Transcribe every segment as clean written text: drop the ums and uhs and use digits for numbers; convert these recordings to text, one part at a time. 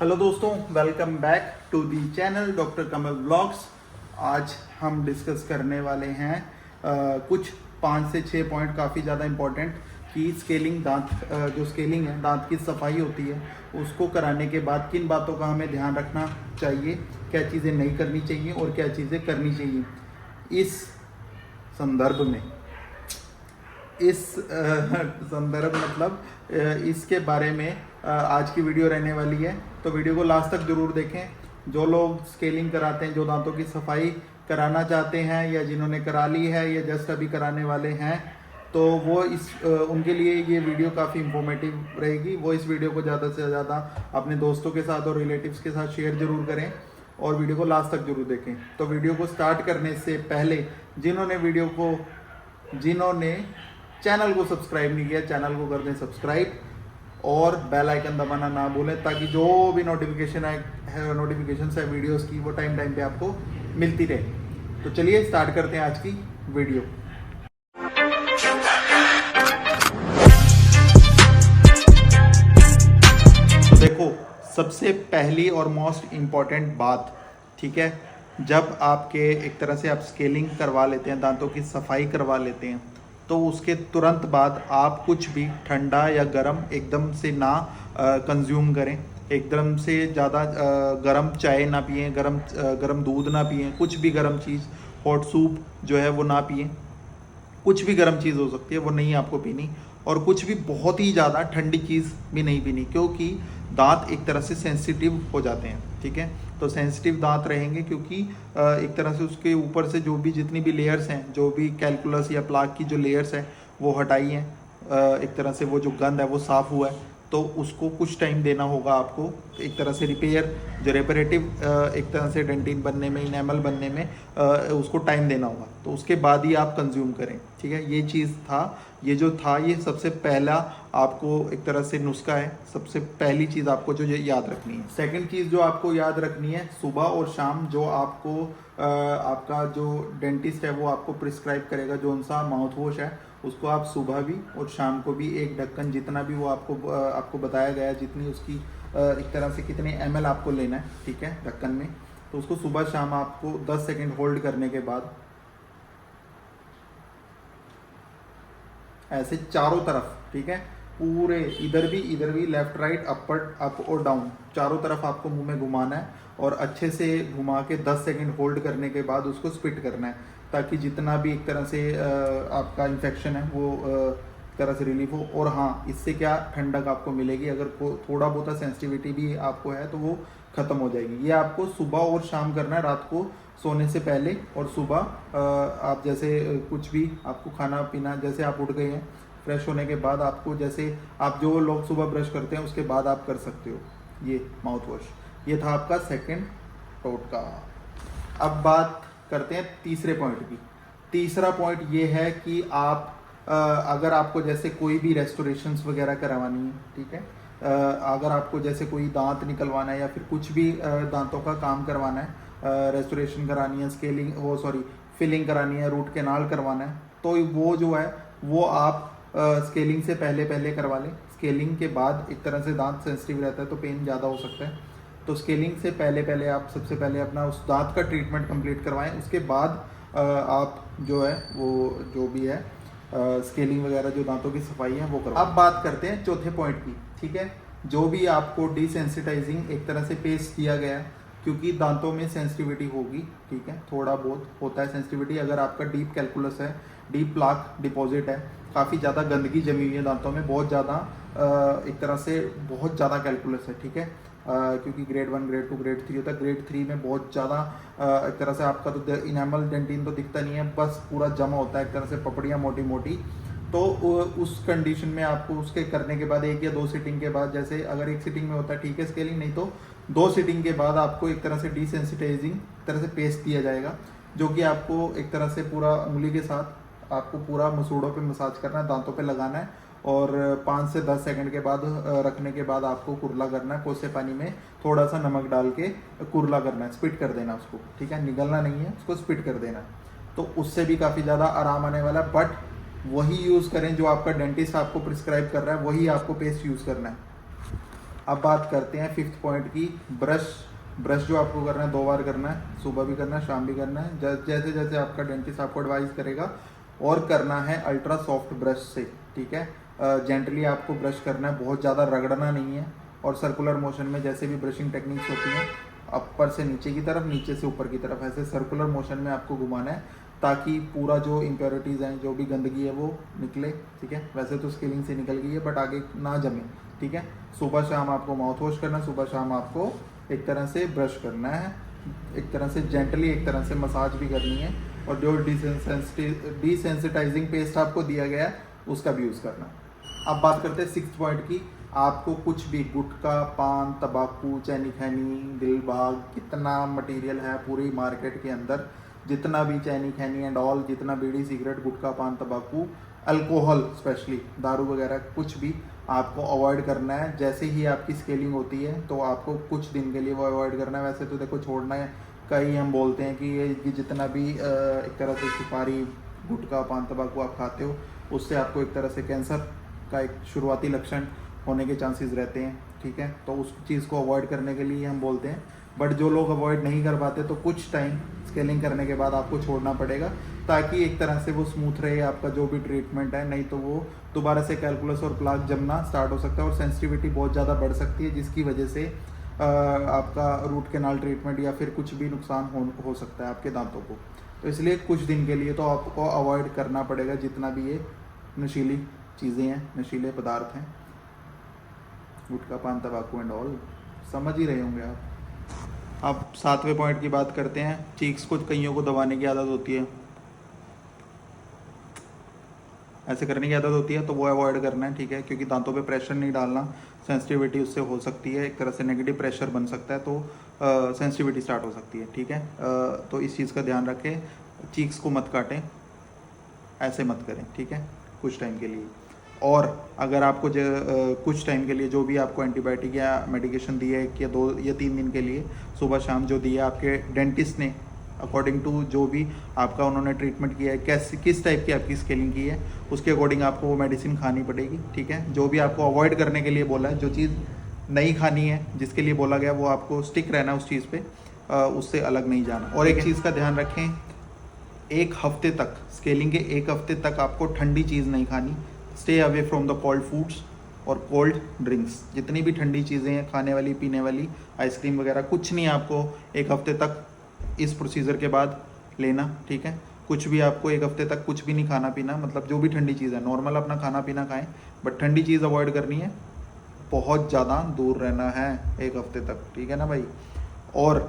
Hello दोस्तों, welcome back to the channel doctor Kamal blogs. आज हम डिस्कस करने वाले हैं कुछ 5 से 6 पॉइंट काफ़ी ज़्यादा इम्पोर्टेंट कि स्केलिंग जो स्केलिंग है, दांत की सफाई होती है, उसको कराने के बाद किन बातों का हमें ध्यान रखना चाहिए, क्या चीज़ें नहीं करनी चाहिए और क्या चीज़ें करनी चाहिए। इस संदर्भ में इसके बारे में आज की वीडियो रहने वाली है। तो वीडियो को लास्ट तक जरूर देखें। जो लोग स्केलिंग कराते हैं, जो दांतों की सफाई कराना चाहते हैं या जिन्होंने करा ली है या जस्ट अभी कराने वाले हैं, तो वो उनके लिए ये वीडियो काफ़ी इंफॉर्मेटिव रहेगी। वो इस वीडियो को ज़्यादा से ज़्यादा अपने दोस्तों के साथ और रिलेटिव्स के साथ शेयर जरूर करें और वीडियो को लास्ट तक जरूर देखें। तो वीडियो को स्टार्ट करने से पहले जिन्होंने चैनल को सब्सक्राइब नहीं किया, चैनल को कर दें सब्सक्राइब और बेल आइकन दबाना ना भूलें, ताकि जो भी नोटिफिकेशन है वीडियोस की, वो टाइम पे आपको मिलती रहे। तो चलिए स्टार्ट करते हैं आज की वीडियो। तो देखो, सबसे पहली और मोस्ट इम्पॉर्टेंट बात, ठीक है, जब आपके एक तरह से आप स्केलिंग करवा लेते हैं, दांतों की सफाई करवा लेते हैं, तो उसके तुरंत बाद आप कुछ भी ठंडा या गर्म एकदम से ना कंज्यूम करें। एकदम से ज़्यादा गर्म चाय ना पिएं, गर्म दूध ना पिएं, कुछ भी गर्म चीज़, हॉट सूप जो है वो ना पिएं। कुछ भी गर्म चीज़ हो सकती है, वो नहीं आपको पीनी। और कुछ भी बहुत ही ज़्यादा ठंडी चीज़ भी नहीं पीनी, क्योंकि दांत एक तरह से सेंसिटिव हो जाते हैं, ठीक है। तो सेंसिटिव दांत रहेंगे क्योंकि एक तरह से उसके ऊपर से जो भी जितनी भी लेयर्स हैं, जो भी कैलकुलस या प्लाक की जो लेयर्स हैं वो हटाई हैं, एक तरह से वो जो गंद है वो साफ़ हुआ है, तो उसको कुछ टाइम देना होगा आपको। एक तरह से जो रेपरेटिव एक तरह से डेंटिन बनने में, इनेमल बनने में उसको टाइम देना होगा, तो उसके बाद ही आप कंज्यूम करें, ठीक है। ये चीज़ ये सबसे पहला आपको एक तरह से नुस्खा है। सबसे पहली चीज़ आपको जो याद रखनी है। सेकंड चीज़ जो आपको याद रखनी है, सुबह और शाम जो आपको आपका जो डेंटिस्ट है वो आपको प्रिस्क्राइब करेगा जो उनसा माउथ वॉश है, उसको आप सुबह भी और शाम को भी एक ढक्कन, जितना भी वो आपको बताया गया है, जितनी उसकी एक तरह से कितने ml आपको लेना है, ठीक है, ढक्कन में, तो उसको सुबह शाम आपको 10 सेकंड होल्ड करने के बाद ऐसे चारों तरफ, ठीक है, पूरे इधर भी लेफ्ट राइट अप और डाउन, चारों तरफ आपको मुंह में घुमाना है और अच्छे से घुमा के 10 सेकंड होल्ड करने के बाद उसको स्पिट करना है, ताकि जितना भी एक तरह से आपका इन्फेक्शन है वो एक तरह से रिलीफ हो। और हाँ, इससे क्या ठंडक आपको मिलेगी, अगर थोड़ा बहुत सेंसिटिविटी भी आपको है तो वो ख़त्म हो जाएगी। ये आपको सुबह और शाम करना है, रात को सोने से पहले और सुबह आप जैसे कुछ भी आपको खाना पीना, जैसे आप उठ गए हैं फ्रेश होने के बाद, आपको जैसे आप जो लोग सुबह ब्रश करते हैं उसके बाद आप कर सकते हो ये माउथ वॉश। ये था आपका सेकंड टोटका। अब बात करते हैं तीसरे पॉइंट की। तीसरा पॉइंट ये है कि आप अगर आपको जैसे कोई भी रेस्टोरेशंस वगैरह करवानी है, ठीक है, अगर आपको जैसे कोई दांत निकलवाना है या फिर कुछ भी दांतों का काम करवाना है, रेस्टोरेशन करानी है, फिलिंग करानी है, रूट कैनाल करवाना है, तो वो जो है वो आप स्केलिंग से पहले करवा लें। स्केलिंग के बाद एक तरह से दांत सेंसिटिव रहता है तो पेन ज़्यादा हो सकता है, तो स्केलिंग से पहले आप सबसे पहले अपना उस दांत का ट्रीटमेंट कंप्लीट करवाएं। उसके बाद आप जो है वो जो भी है स्केलिंग वगैरह जो दांतों की सफाई है वो करो। अब बात करते हैं चौथे पॉइंट की, ठीक है। जो भी आपको डिसेंसिटाइजिंग एक तरह से पेस्ट किया गया है, क्योंकि दांतों में सेंसिटिविटी होगी, ठीक है, थोड़ा बहुत होता है सेंसिटिविटी। अगर आपका डीप कैलकुलस है, डीप प्लाक डिपॉजिट है, काफ़ी ज़्यादा गंदगी जमी हुई है दांतों में, बहुत ज़्यादा एक तरह से बहुत ज़्यादा कैलकुलस है, ठीक है, क्योंकि ग्रेड 1, ग्रेड 2, ग्रेड 3 होता है। ग्रेड 3 में बहुत ज़्यादा एक तरह से आपका तो इनेमल डेंटिन तो दिखता नहीं है, बस पूरा जमा होता है एक तरह से, पपड़ियाँ मोटी मोटी। तो उस कंडीशन में आपको उसके करने के बाद 1 या 2 सीटिंग के बाद, जैसे अगर 1 सीटिंग में होता है ठीक है स्केलिंग, नहीं तो 2 सीटिंग के बाद आपको एक तरह से डिसेंसिटाइजिंग तरह से पेस्ट दिया जाएगा, जो कि आपको एक तरह से पूरा उंगली के साथ आपको पूरा मसूड़ों पे मसाज करना है, दांतों पे लगाना है और 5 से 10 सेकंड के बाद रखने के बाद आपको कुरला करना है। कोसे पानी में थोड़ा सा नमक डाल के कुरला करना है, स्पिट कर देना उसको, ठीक है, निगलना नहीं है, उसको स्पिट कर देना। तो उससे भी काफ़ी ज़्यादा आराम आने वाला है। बट वही यूज़ करें जो आपका डेंटिस्ट आपको प्रिस्क्राइब कर रहा है, वही आपको पेस्ट यूज़ करना है। अब बात करते हैं 5th पॉइंट की, ब्रश जो आपको करना है 2 बार करना है, सुबह भी करना है, शाम भी करना है, जैसे जैसे आपका डेंटिस्ट आपको एडवाइस करेगा। और करना है अल्ट्रा सॉफ्ट ब्रश से, ठीक है। जेंटली आपको ब्रश करना है, बहुत ज़्यादा रगड़ना नहीं है। और सर्कुलर मोशन में जैसे भी ब्रशिंग टेक्निक्स होती हैं, ऊपर से नीचे की तरफ, नीचे से ऊपर की तरफ, ऐसे सर्कुलर मोशन में आपको घुमाना है, ताकि पूरा जो इम्प्योरिटीज़ हैं, जो भी गंदगी है वो निकले, ठीक है। वैसे तो स्केलिंग से निकल गई है, बट आगे ना जमे, ठीक है। सुबह शाम आपको माउथ वॉश करना है, सुबह शाम आपको एक तरह से ब्रश करना है, एक तरह से जेंटली, एक तरह से मसाज भी करनी है। और जो डिसेंसिटाइजिंग पेस्ट आपको दिया गया है उसका भी यूज़ करना है। अब बात करते हैं 6th पॉइंट की। आपको कुछ भी गुटखा, पान, तंबाकू, चैनी खैनी, दिलबाग, कितना मटेरियल है पूरी मार्केट के अंदर, जितना भी चैनी खैनी एंड ऑल, जितना बीड़ी, सिगरेट, गुटखा, पान, तंबाकू, अल्कोहल, स्पेशली दारू वगैरह, कुछ भी आपको अवॉइड करना है। जैसे ही आपकी स्केलिंग होती है तो आपको कुछ दिन के लिए वो अवॉइड करना है। वैसे तो देखो छोड़ना है, कई हम बोलते हैं कि ये जितना भी एक तरह से सुपारी, गुटखा, पान, तंबाकू आप खाते हो, उससे आपको एक तरह से कैंसर का एक शुरुआती लक्षण होने के चांसेस रहते हैं, ठीक है। तो उस चीज़ को अवॉइड करने के लिए हम बोलते हैं। बट जो लोग अवॉइड नहीं कर पाते तो कुछ टाइम स्केलिंग करने के बाद आपको छोड़ना पड़ेगा, ताकि एक तरह से वो स्मूथ रहे आपका जो भी ट्रीटमेंट है। नहीं तो वो दोबारा से कैलकुलस और प्लाक जमना स्टार्ट हो सकता है और सेंसिटिविटी बहुत ज़्यादा बढ़ सकती है, जिसकी वजह से आपका रूट कैनाल ट्रीटमेंट या फिर कुछ भी नुकसान हो सकता है आपके दांतों को। तो इसलिए कुछ दिन के लिए तो आपको अवॉइड करना पड़ेगा जितना भी ये नशीली चीज़ें हैं, नशीले पदार्थ हैं, गुटखा, पान, तंबाकू एंड ऑल, समझ ही रहे होंगे आप। अब 7वें पॉइंट की बात करते हैं। चीक्स को कईयों को दबाने की आदत होती है, ऐसे करने की आदत होती है, तो वो अवॉइड करना है, ठीक है। क्योंकि दांतों पे प्रेशर नहीं डालना, सेंसिटिविटी उससे हो सकती है, एक तरह से नेगेटिव प्रेशर बन सकता है, तो सेंसिटिविटी स्टार्ट हो सकती है, ठीक है। तो इस चीज़ का ध्यान रखें, चीक्स को मत काटें, ऐसे मत करें, ठीक है, कुछ टाइम के लिए। और अगर आपको कुछ टाइम के लिए जो भी आपको एंटीबायोटिक या मेडिकेशन दी है, या 2 या 3 दिन के लिए सुबह शाम जो दिया आपके डेंटिस्ट ने, अकॉर्डिंग टू जो भी आपका उन्होंने ट्रीटमेंट किया है, किस टाइप की आपकी स्केलिंग की है, उसके अकॉर्डिंग आपको वो मेडिसिन खानी पड़ेगी, ठीक है। जो भी आपको अवॉइड करने के लिए बोला है, जो चीज़ नहीं खानी है, जिसके लिए बोला गया, वो आपको स्टिक रहना उस चीज़ पे, उससे अलग नहीं जाना। और एक चीज़ का ध्यान रखें, 1 हफ्ते तक, स्केलिंग के 1 हफ्ते तक आपको ठंडी चीज़ नहीं खानी। Stay away from the cold foods और कोल्ड ड्रिंक्स। जितनी भी ठंडी चीज़ें हैं, खाने वाली, पीने वाली, आइसक्रीम वगैरह, कुछ नहीं आपको 1 हफ्ते तक इस प्रोसीजर के बाद लेना, ठीक है। कुछ भी आपको 1 हफ्ते तक कुछ भी नहीं खाना पीना, मतलब जो भी ठंडी चीज़ है, नॉर्मल अपना खाना पीना खाएं, बट ठंडी चीज़ अवॉइड करनी है, बहुत ज़्यादा दूर रहना है 1 हफ्ते तक, ठीक है ना भाई। और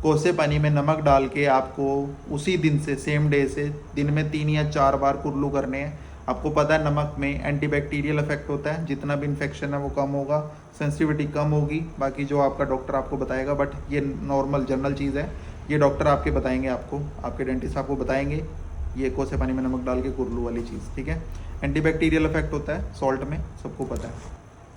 कोसे पानी में नमक डाल के आपको उसी दिन से, सेम डे से, दिन में 3 या 4 बार कुल्लू करने हैं। आपको पता है नमक में एंटीबैक्टीरियल इफेक्ट होता है, जितना भी इन्फेक्शन है वो कम होगा, सेंसिटिविटी कम होगी, बाकी जो आपका डॉक्टर आपको बताएगा। बट ये नॉर्मल जनरल चीज़ है, ये डॉक्टर आपके बताएंगे, आपको आपके डेंटिस्ट आपको बताएंगे, ये कोसे पानी में नमक डाल के कुल्लू वाली चीज़, ठीक है। एंटीबैक्टीरियल इफेक्ट होता है सॉल्ट में, सबको पता है।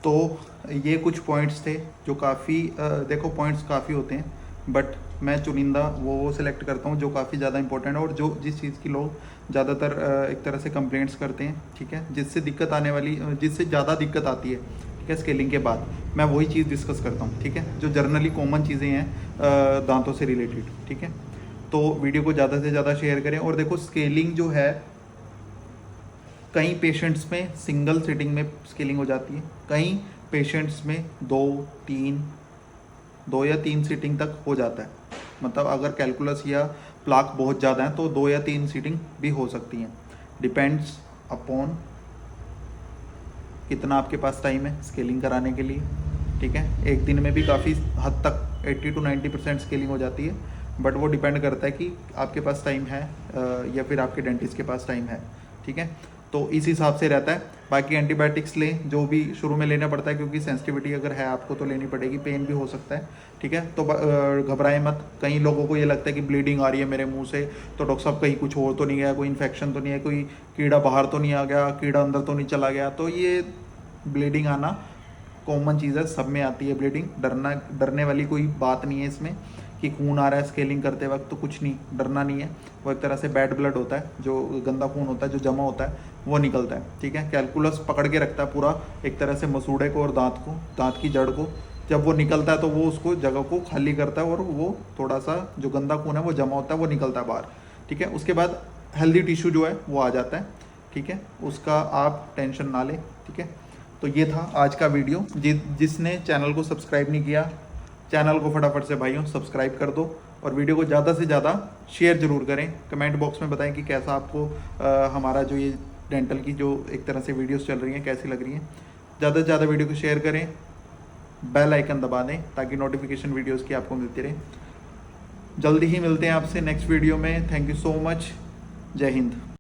तो ये कुछ पॉइंट्स थे जो काफ़ी, देखो पॉइंट्स काफ़ी होते हैं, बट मैं चुनिंदा वो सिलेक्ट करता हूँ जो काफ़ी ज़्यादा इंपॉर्टेंट है, और जो जिस चीज़ की लोग ज़्यादातर एक तरह से कंप्लेंट्स करते हैं, ठीक है, जिससे दिक्कत आने वाली, जिससे ज़्यादा दिक्कत आती है, ठीक है, स्केलिंग के बाद, मैं वही चीज़ डिस्कस करता हूँ, ठीक है, जो जर्नली कॉमन चीज़ें हैं दांतों से रिलेटेड, ठीक है। तो वीडियो को ज़्यादा से ज़्यादा शेयर करें। और देखो स्केलिंग जो है, कई पेशेंट्स में सिंगल सिटिंग में स्केलिंग हो जाती है, कई पेशेंट्स में 2 या 3 सीटिंग तक हो जाता है। मतलब अगर कैलकुलस या प्लाक बहुत ज़्यादा है तो 2 या 3 सीटिंग भी हो सकती हैं, डिपेंड्स अपॉन कितना आपके पास टाइम है स्केलिंग कराने के लिए, ठीक है। एक दिन में भी काफ़ी हद तक 80 to 90% स्केलिंग हो जाती है, बट वो डिपेंड करता है कि आपके पास टाइम है या फिर आपके डेंटिस्ट के पास टाइम है, ठीक है। तो इस हिसाब से रहता है। बाकी एंटीबायोटिक्स लें, जो भी शुरू में लेना पड़ता है, क्योंकि सेंसिटिविटी अगर है आपको तो लेनी पड़ेगी, पेन भी हो सकता है, ठीक है। तो घबराएं मत। कई लोगों को ये लगता है कि ब्लीडिंग आ रही है मेरे मुंह से, तो डॉक्टर साहब कहीं कुछ हो तो नहीं गया, कोई इन्फेक्शन तो नहीं है, कोई कीड़ा बाहर तो नहीं आ गया, कीड़ा अंदर तो नहीं चला गया। तो ये ब्लीडिंग आना कॉमन चीज़ है, सब में आती है ब्लीडिंग, डरने वाली कोई बात नहीं है इसमें, कि खून आ रहा है स्केलिंग करते वक्त, तो कुछ नहीं, डरना नहीं है। वो एक तरह से बैड ब्लड होता है, जो गंदा खून होता है जो जमा होता है वो निकलता है, ठीक है। कैलकुलस पकड़ के रखता है पूरा एक तरह से मसूड़े को और दांत को, दांत की जड़ को। जब वो निकलता है तो वो उसको जगह को खाली करता है और वो थोड़ा सा जो गंदा खून है वो जमा होता है, वो निकलता है बाहर, ठीक है। उसके बाद हेल्दी टिश्यू जो है वो आ जाता है, ठीक है। उसका आप टेंशन ना लें, ठीक है। तो ये था आज का वीडियो। जिसने चैनल को सब्सक्राइब नहीं किया, चैनल को फटाफट से भाइयों सब्सक्राइब कर दो और वीडियो को ज़्यादा से ज़्यादा शेयर ज़रूर करें। कमेंट बॉक्स में बताएं कि कैसा आपको हमारा जो ये डेंटल की जो एक तरह से वीडियोस चल रही हैं कैसी लग रही हैं। ज़्यादा से ज़्यादा वीडियो को शेयर करें, बेल आइकन दबा दें ताकि नोटिफिकेशन वीडियोस की आपको मिलती रहे। जल्दी ही मिलते हैं आपसे नेक्स्ट वीडियो में। Thank you so much. जय हिंद।